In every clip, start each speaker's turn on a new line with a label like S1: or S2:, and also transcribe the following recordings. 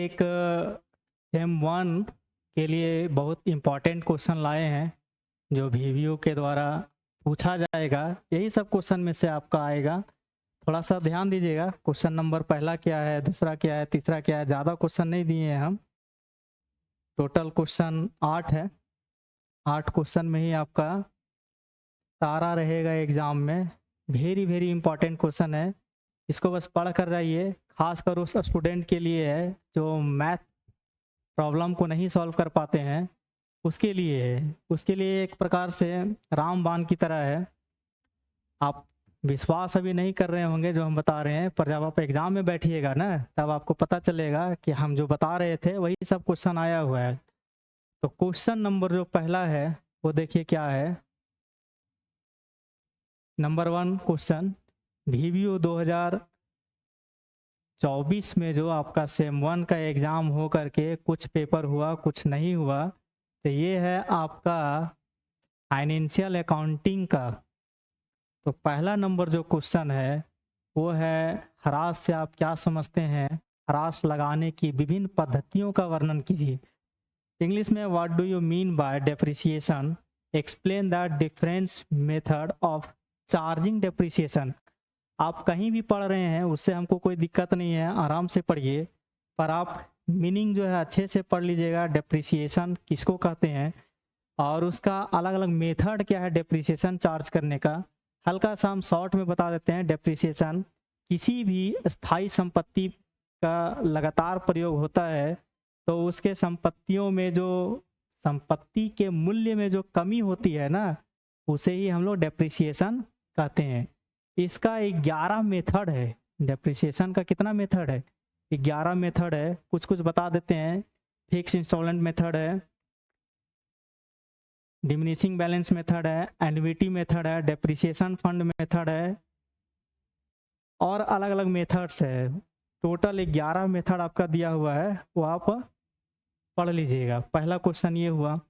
S1: एक same one के लिए बहुत इम्पोर्टेंट क्वेश्चन लाए हैं जो वीवीओ के द्वारा पूछा जाएगा। यही सब क्वेश्चन में से आपका आएगा, थोड़ा सा ध्यान दीजिएगा। क्वेश्चन नंबर पहला क्या है, दूसरा क्या है, तीसरा क्या है, ज़्यादा क्वेश्चन नहीं दिए हैं हम। टोटल क्वेश्चन 8 है। 8 क्वेश्चन में ही आपका सारा रहेगा एग्ज़ाम में। वेरी वेरी इंपॉर्टेंट क्वेश्चन है, इसको बस पढ़ कर रहिए। खासकर उस स्टूडेंट के लिए है जो मैथ प्रॉब्लम को नहीं सॉल्व कर पाते हैं, उसके लिए है। उसके लिए एक प्रकार से रामबाण की तरह है। आप विश्वास अभी नहीं कर रहे होंगे जो हम बता रहे हैं, पर जब आप एग्ज़ाम में बैठिएगा ना, तब आपको पता चलेगा कि हम जो बता रहे थे वही सब क्वेश्चन आया हुआ है। तो क्वेश्चन नंबर जो पहला है वो देखिए क्या है। नंबर 1 क्वेश्चन, वीवीओ 2024 में जो आपका सेम 1 का एग्ज़ाम हो करके कुछ पेपर हुआ कुछ नहीं हुआ, तो ये है आपका फाइनेंशियल अकाउंटिंग का। तो पहला नंबर जो क्वेश्चन है वो है, ह्रास से आप क्या समझते हैं, ह्रास लगाने की विभिन्न पद्धतियों का वर्णन कीजिए। इंग्लिश में what do you mean by depreciation, explain the difference method of charging depreciation. आप कहीं भी पढ़ रहे हैं उससे हमको कोई दिक्कत नहीं है, आराम से पढ़िए, पर आप मीनिंग जो है अच्छे से पढ़ लीजिएगा। डेप्रिसिएशन किसको कहते हैं और उसका अलग अलग मेथड क्या है डेप्रिसिएशन चार्ज करने का। हल्का सा हम शॉर्ट में बता देते हैं। डेप्रिसिएशन किसी भी स्थायी संपत्ति का लगातार प्रयोग होता है तो उसके संपत्तियों में जो संपत्ति के मूल्य में जो कमी होती है ना, उसे ही हम लोग डेप्रिसिएशन कहते हैं। इसका 11 मेथड है। डेप्रिसिएशन का कितना मेथड है? 11 मेथड है। कुछ कुछ बता देते हैं। फिक्स इंस्टॉलमेंट मेथड है, डिमिनिशिंग बैलेंस मेथड है, एन्युटी मेथड है, डेप्रिसिएशन फंड मेथड है और अलग अलग मेथड्स है। टोटल 11 मेथड आपका दिया हुआ है, वो आप पढ़ लीजिएगा। पहला क्वेश्चन ये हुआ।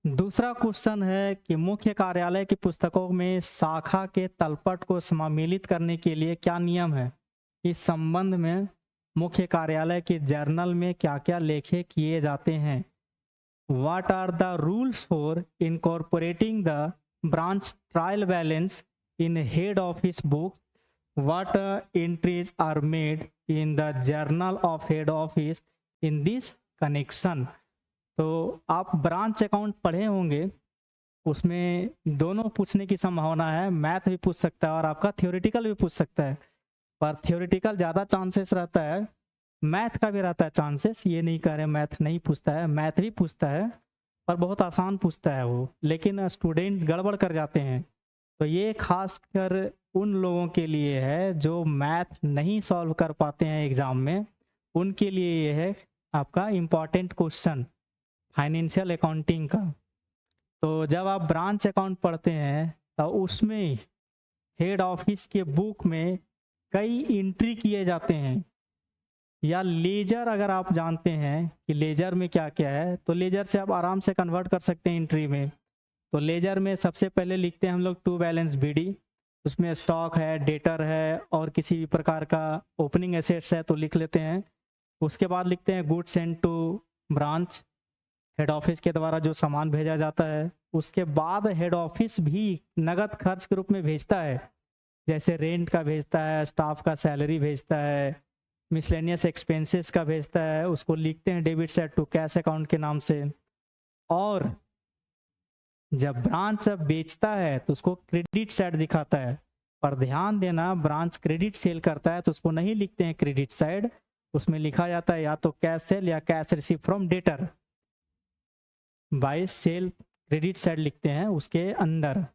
S1: दूसरा क्वेश्चन है कि मुख्य कार्यालय की पुस्तकों में शाखा के तलपट को सम्मिलित करने के लिए क्या नियम है। इस संबंध में मुख्य कार्यालय के जर्नल में क्या क्या लेखे किए जाते हैं। What are the rules for incorporating the branch trial balance in head office books? What entries are made in the journal of head office in this connection? तो आप ब्रांच अकाउंट पढ़े होंगे, उसमें दोनों पूछने की संभावना है। मैथ भी पूछ सकता है और आपका थ्योरेटिकल भी पूछ सकता है, पर थ्योरेटिकल ज़्यादा चांसेस रहता है, मैथ का भी रहता है चांसेस। ये नहीं कह रहे मैथ नहीं पूछता है, मैथ भी पूछता है, पर बहुत आसान पूछता है वो, लेकिन स्टूडेंट गड़बड़ कर जाते हैं। तो ये खासकर उन लोगों के लिए है जो मैथ नहीं सॉल्व कर पाते हैं एग्ज़ाम में, उनके लिए ये है आपका इम्पॉर्टेंट क्वेश्चन फाइनेंशियल अकाउंटिंग का। तो जब आप ब्रांच अकाउंट पढ़ते हैं तो उसमें हेड ऑफिस के बुक में कई एंट्री किए जाते हैं। या लेजर, अगर आप जानते हैं कि लेजर में क्या क्या है, तो लेजर से आप आराम से कन्वर्ट कर सकते हैं एंट्री में। तो लेजर में सबसे पहले लिखते हैं हम लोग टू बैलेंस बीडी, उसमें स्टॉक है, डेटर है और किसी भी प्रकार का ओपनिंग एसेट्स है तो लिख लेते हैं। उसके बाद लिखते हैं goods send to branch, head office के द्वारा जो सामान भेजा जाता है। उसके बाद हेड ऑफिस भी नगद खर्च के रूप में भेजता है, जैसे रेंट का भेजता है, स्टाफ का सैलरी भेजता है, मिसलेनियस एक्सपेंसेस का भेजता है, उसको लिखते हैं debit side to cash account के नाम से। और जब ब्रांच बेचता है तो उसको क्रेडिट साइड दिखाता है, पर ध्यान देना ब्रांच क्रेडिट सेल करता है तो उसको नहीं लिखते हैं क्रेडिट साइड, उसमें लिखा जाता है या तो कैश सेल या cash receive from debtor. By sale credit side लिखते हैं उसके अंदर।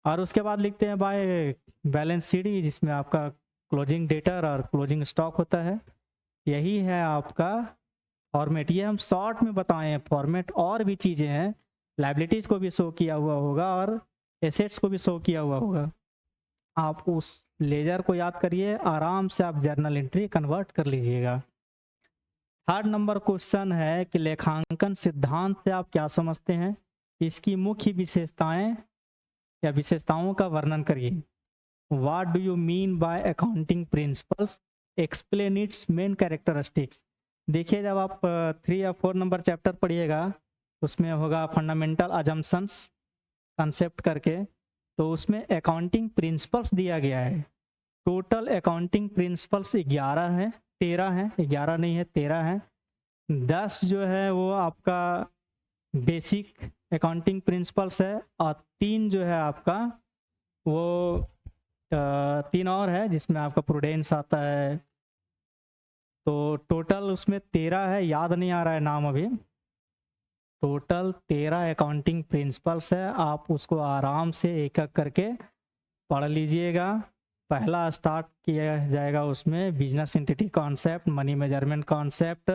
S1: और उसके बाद लिखते हैं बाय बैलेंस शीट, जिसमें आपका क्लोजिंग डेटर और क्लोजिंग स्टॉक होता है। यही है आपका फॉर्मेट। ये हम शॉर्ट में बताए हैं फॉर्मेट, और भी चीज़ें हैं, लाइबिलिटीज़ को भी शो किया हुआ होगा और एसेट्स को भी शो किया हुआ होगा। आप उस लेजर को याद करिए, आराम से आप जर्नल एंट्री कन्वर्ट कर लीजिएगा। थर्ड नंबर क्वेश्चन है कि लेखांकन सिद्धांत से आप क्या समझते हैं, इसकी मुख्य विशेषताएं या विशेषताओं का वर्णन करिए। What do you mean by accounting principles? Explain its main characteristics. देखिए जब आप 3 या 4 नंबर चैप्टर पढ़िएगा उसमें होगा फंडामेंटल अजम्पशंस कंसेप्ट करके, तो उसमें अकाउंटिंग प्रिंसिपल्स दिया गया है। टोटल अकाउंटिंग प्रिंसिपल्स 11 है, 13 है, 11 नहीं है 13 है। 10 जो है वो आपका बेसिक अकाउंटिंग प्रिंसिपल्स है और 3 जो है आपका वो 3 और है जिसमें आपका प्रूडेंस आता है। तो टोटल उसमें 13 है, याद नहीं आ रहा है नाम अभी। टोटल 13 अकाउंटिंग प्रिंसिपल्स है, आप उसको आराम से एक एक करके पढ़ लीजिएगा। पहला स्टार्ट किया जाएगा उसमें business entity concept, money measurement concept,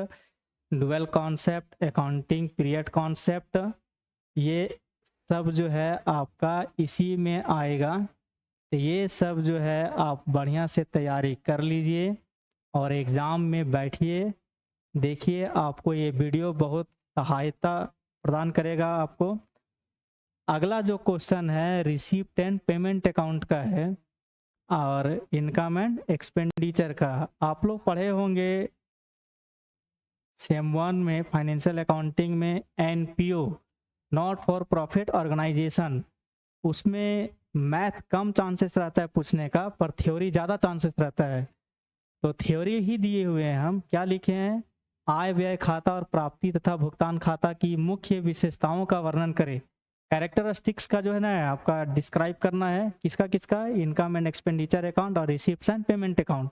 S1: dual concept, accounting period concept, ये सब जो है आपका इसी में आएगा। तो ये सब जो है आप बढ़िया से तैयारी कर लीजिए और एग्ज़ाम में बैठिए। देखिए आपको ये वीडियो बहुत सहायता प्रदान करेगा आपको। अगला जो क्वेश्चन है रिसीप्ट एंड पेमेंट अकाउंट का है और इनकम एंड एक्सपेंडिचर का। आप लोग पढ़े होंगे सेम 1 में फाइनेंशियल अकाउंटिंग में NPO, not for profit organisation, उसमें मैथ कम चांसेस रहता है पूछने का पर थ्योरी ज़्यादा चांसेस रहता है। तो थ्योरी ही दिए हुए हैं, हम क्या लिखे हैं, आय व्यय खाता और प्राप्ति तथा भुगतान खाता की मुख्य विशेषताओं का वर्णन करें। कैरेक्टरिस्टिक्स का जो है ना आपका डिस्क्राइब करना है, किसका किसका, इनकम एंड एक्सपेंडिचर अकाउंट और रिसीप्ट्स एंड पेमेंट अकाउंट,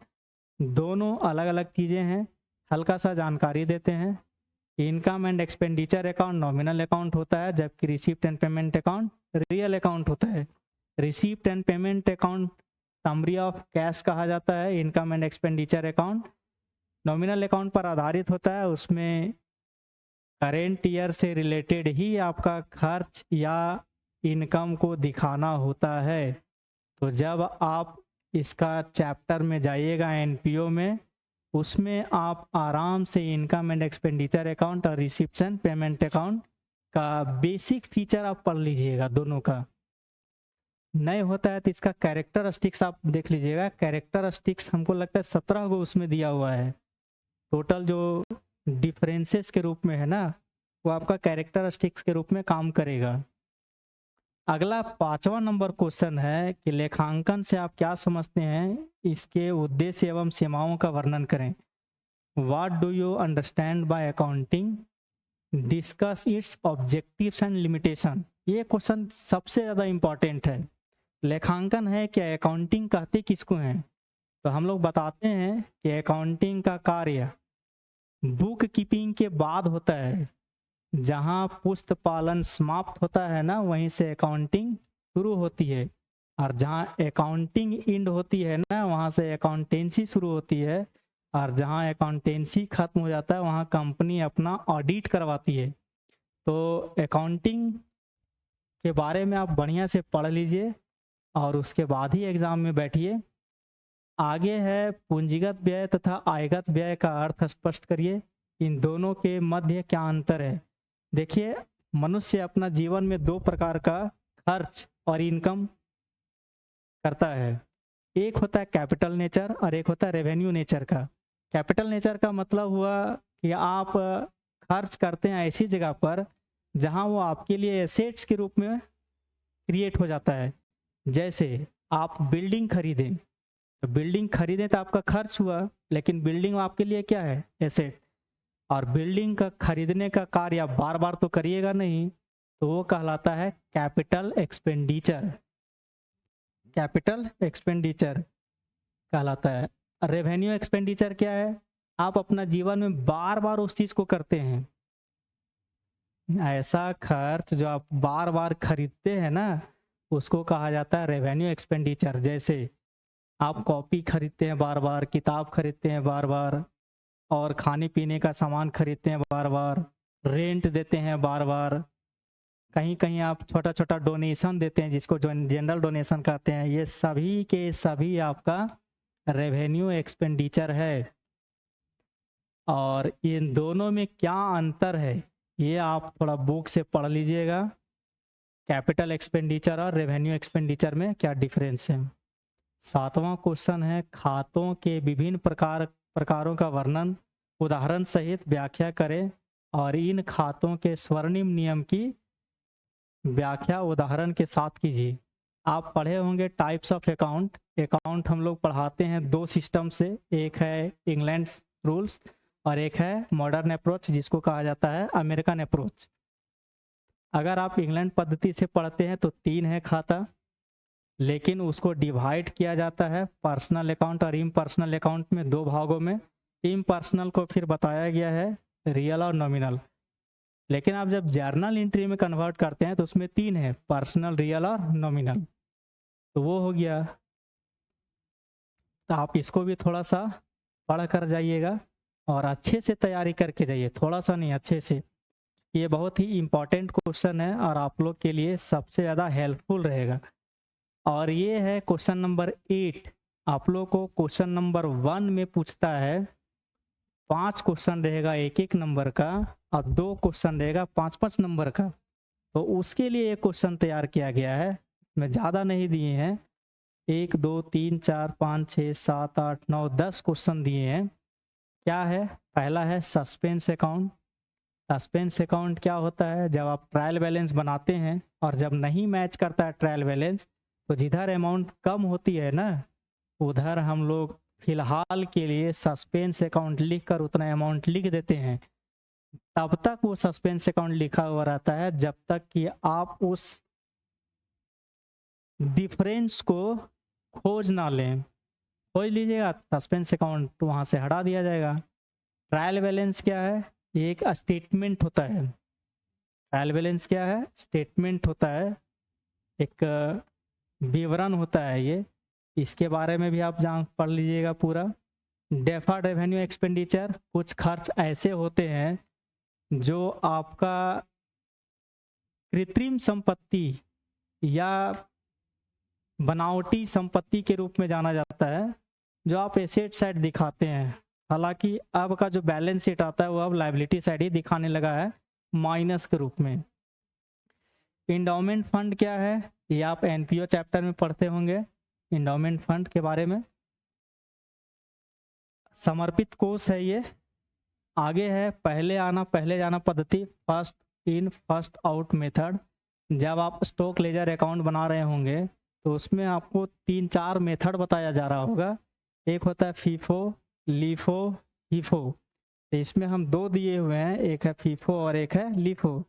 S1: दोनों अलग अलग चीज़ें हैं। हल्का सा जानकारी देते हैं। Income and expenditure account nominal account होता है जबकि receipt and payment account real account होता है। Receipt and payment account summary of cash कहा जाता है। Income and expenditure account nominal account पर आधारित होता है, उसमें करेंट ईयर से रिलेटेड ही आपका खर्च या इनकम को दिखाना होता है। तो जब आप इसका चैप्टर में जाइएगा एनपीओ में, उसमें आप आराम से इनकम एंड एक्सपेंडिचर अकाउंट और रिसीप्ट्स एंड पेमेंट अकाउंट का बेसिक फीचर आप पढ़ लीजिएगा दोनों का। नहीं होता है तो इसका कैरेक्टरिस्टिक्स आप देख लीजिएगा। कैरेक्टरिस्टिक्स हमको लगता है 17 को उसमें दिया हुआ है। टोटल जो डिफरेंसेस के रूप में है ना वो आपका कैरेक्टरिस्टिक्स के रूप में काम करेगा। अगला 5वां नंबर क्वेश्चन है कि लेखांकन से आप क्या समझते हैं, इसके उद्देश्य एवं सीमाओं का वर्णन करें। What do you understand by accounting, discuss it's objectives and limitation. ये क्वेश्चन सबसे ज़्यादा इम्पॉर्टेंट है। लेखांकन है क्या, अकाउंटिंग कहते किसको हैं, तो हम लोग बताते हैं कि अकाउंटिंग का कार्य बुक कीपिंग के बाद होता है। जहाँ पुस्त पालन समाप्त होता है ना वहीं से अकाउंटिंग शुरू होती है, और जहाँ अकाउंटिंग एंड होती है ना वहाँ से अकाउंटेंसी शुरू होती है, और जहाँ अकाउंटेंसी खत्म हो जाता है वहाँ कंपनी अपना ऑडिट करवाती है। तो अकाउंटिंग के बारे में आप बढ़िया से पढ़ लीजिए और उसके बाद ही एग्ज़ाम में बैठिए। आगे है पूंजीगत व्यय तथा आयगत व्यय का अर्थ स्पष्ट करिए, इन दोनों के मध्य क्या अंतर है। देखिए मनुष्य अपना जीवन में 2 प्रकार का खर्च और इनकम करता है, एक होता है कैपिटल नेचर और एक होता है रेवेन्यू नेचर का। कैपिटल नेचर का मतलब हुआ कि आप खर्च करते हैं ऐसी जगह पर जहां वो आपके लिए एसेट्स के रूप में क्रिएट हो जाता है। जैसे आप बिल्डिंग खरीदें, तो बिल्डिंग खरीदें तो आपका खर्च हुआ, लेकिन बिल्डिंग आपके लिए क्या है, एसेट। और बिल्डिंग का खरीदने का कार्य आप बार बार तो करिएगा नहीं, तो वो कहलाता है कैपिटल एक्सपेंडिचर। कैपिटल एक्सपेंडिचर कहलाता है। रेवेन्यू एक्सपेंडिचर क्या है, आप अपना जीवन में बार बार उस चीज़ को करते हैं। ऐसा खर्च जो आप बार बार खरीदते हैं ना उसको कहा जाता है रेवेन्यू एक्सपेंडिचर। जैसे आप कॉपी खरीदते हैं बार बार, किताब खरीदते हैं बार बार, और खाने पीने का सामान खरीदते हैं बार बार, रेंट देते हैं बार बार, कहीं कहीं आप छोटा छोटा डोनेशन देते हैं जिसको जनरल डोनेशन कहते हैं। ये सभी के सभी आपका रेवेन्यू एक्सपेंडिचर है। और इन दोनों में क्या अंतर है ये आप थोड़ा बुक से पढ़ लीजिएगा। कैपिटल एक्सपेंडिचर और रेवेन्यू एक्सपेंडिचर में क्या डिफरेंस है। 7वां क्वेश्चन है खातों के विभिन्न प्रकारों का वर्णन उदाहरण सहित व्याख्या करें और इन खातों के स्वर्णिम नियम की व्याख्या उदाहरण के साथ कीजिए। आप पढ़े होंगे टाइप्स ऑफ अकाउंट। अकाउंट हम लोग पढ़ाते हैं दो सिस्टम से, एक है इंग्लैंड रूल्स और एक है मॉडर्न अप्रोच जिसको कहा जाता है अमेरिकन अप्रोच। अगर आप इंग्लैंड पद्धति से पढ़ते हैं तो 3 है खाता, लेकिन उसको डिवाइड किया जाता है पर्सनल अकाउंट और इम्पर्सनल अकाउंट में 2 भागों में। इम्पर्सनल को फिर बताया गया है रियल और नॉमिनल। लेकिन आप जब जर्नल एंट्री में कन्वर्ट करते हैं तो उसमें 3 है, पर्सनल, रियल और नॉमिनल। तो वो हो गया। तो आप इसको भी थोड़ा सा पढ़ कर जाइएगा और अच्छे से तैयारी करके जाइए, थोड़ा सा नहीं, अच्छे से। ये बहुत ही इम्पॉर्टेंट क्वेश्चन है और आप लोग के लिए सबसे ज़्यादा हेल्पफुल रहेगा। और ये है क्वेश्चन नंबर 8। आप लोग को क्वेश्चन नंबर 1 में पूछता है, 5 क्वेश्चन रहेगा 1-1 नंबर का और 2 क्वेश्चन रहेगा 5-5 नंबर का। तो उसके लिए एक क्वेश्चन तैयार किया गया है, मैं ज़्यादा नहीं दिए हैं, 1 2 3 4 5 6 7 8 9 10 क्वेश्चन दिए हैं। क्या है? पहला है सस्पेंस अकाउंट। सस्पेंस अकाउंट क्या होता है? जब आप ट्रायल बैलेंस बनाते हैं और जब नहीं मैच करता है ट्रायल बैलेंस, तो जिधर अमाउंट कम होती है ना, उधर हम लोग फिलहाल के लिए सस्पेंस अकाउंट लिखकर उतना अमाउंट लिख देते हैं। तब तक वो सस्पेंस अकाउंट लिखा हुआ रहता है जब तक कि आप उस डिफरेंस को खोज ना लें। खोज लीजिएगा, सस्पेंस अकाउंट वहाँ से हटा दिया जाएगा। ट्रायल बैलेंस क्या है? ये एक स्टेटमेंट होता है। ट्रायल बैलेंस क्या है? स्टेटमेंट होता है, एक विवरण होता है ये। इसके बारे में भी आप पढ़ लीजिएगा पूरा। डेफर्ड रेवेन्यू एक्सपेंडिचर, कुछ खर्च ऐसे होते हैं जो आपका कृत्रिम संपत्ति या बनावटी संपत्ति के रूप में जाना जाता है, जो आप एसेट साइड दिखाते हैं। हालांकि अब का जो बैलेंस शीट आता है वो अब लायबिलिटी साइड ही दिखाने लगा है, माइनस के रूप में। इंडोमेंट फंड क्या है? ये आप एनपीओ चैप्टर में पढ़ते होंगे इंडोमेंट फंड के बारे में। समर्पित कोष है ये। आगे है पहले आना पहले जाना पद्धति, first in first out method. जब आप स्टॉक लेजर अकाउंट बना रहे होंगे तो उसमें आपको 3-4 मेथड बताया जा रहा होगा। एक होता है फीफो, लीफो, हीफो। तो इसमें हम 2 दिए हुए हैं, एक है फीफो और एक है LIFO.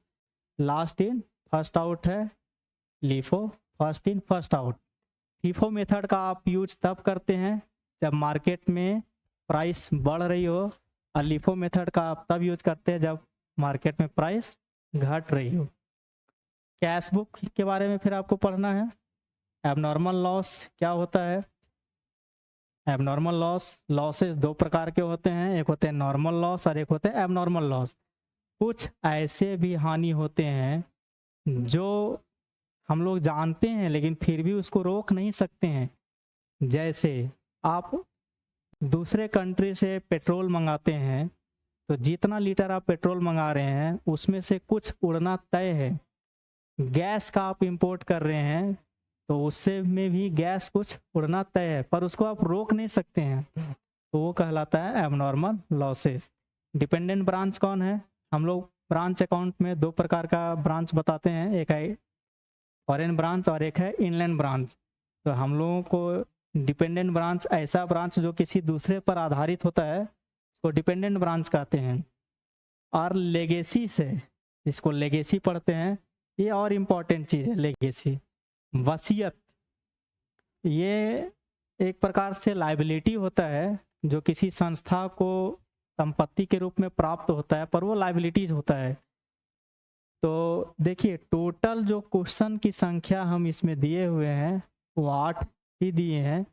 S1: Last in first out है, LIFO first in first out. FIFO method का आप यूज तब करते हैं जब मार्केट में प्राइस बढ़ रही हो, और लीफो मेथड का आप तब यूज करते हैं जब मार्केट में प्राइस घट रही हो। कैश बुक के बारे में फिर आपको पढ़ना है। एबनॉर्मल लॉस क्या होता है? एबनॉर्मल लॉसेस 2 प्रकार के होते हैं, एक होते हैं नॉर्मल लॉस और एक होते हैं एबनॉर्मल लॉस। कुछ ऐसे भी हानि होते हैं जो हम लोग जानते हैं लेकिन फिर भी उसको रोक नहीं सकते हैं। जैसे आप दूसरे कंट्री से पेट्रोल मंगाते हैं, तो जितना लीटर आप पेट्रोल मंगा रहे हैं उसमें से कुछ उड़ना तय है। गैस का आप इंपोर्ट कर रहे हैं तो उससे में भी गैस कुछ उड़ना तय है, पर उसको आप रोक नहीं सकते हैं, तो वो कहलाता है एबनॉर्मल लॉसेस। डिपेंडेंट ब्रांच कौन है? हम लोग ब्रांच अकाउंट में 2 प्रकार का ब्रांच बताते हैं, एक है फॉरेन ब्रांच और एक है इनलैंड ब्रांच। तो हम लोगों को डिपेंडेंट ब्रांच ऐसा ब्रांच जो किसी दूसरे पर आधारित होता है उसको डिपेंडेंट ब्रांच कहते हैं। और लेगेसी से, जिसको लेगेसी पढ़ते हैं, ये और इम्पॉर्टेंट चीज़ है लेगेसी। वसीयत, ये एक प्रकार से लायबिलिटी होता है जो किसी संस्था को संपत्ति के रूप में प्राप्त होता है, पर वो लायबिलिटीज होता है। तो देखिए टोटल जो क्वेश्चन की संख्या हम इसमें दिए हुए हैं वो 8 ही दिए हैं।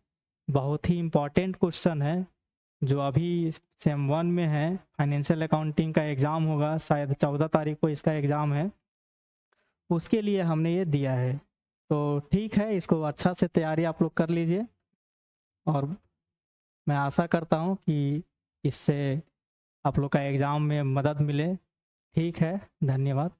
S1: बहुत ही इम्पॉर्टेंट क्वेश्चन है जो अभी सेम 1 में है। फाइनेंशियल अकाउंटिंग का एग्ज़ाम होगा, शायद 14 तारीख को इसका एग्ज़ाम है, उसके लिए हमने ये दिया है। तो ठीक है, इसको अच्छा से तैयारी आप लोग कर लीजिए और मैं आशा करता हूँ कि इससे आप लोग का एग्ज़ाम में मदद मिले। ठीक है, धन्यवाद।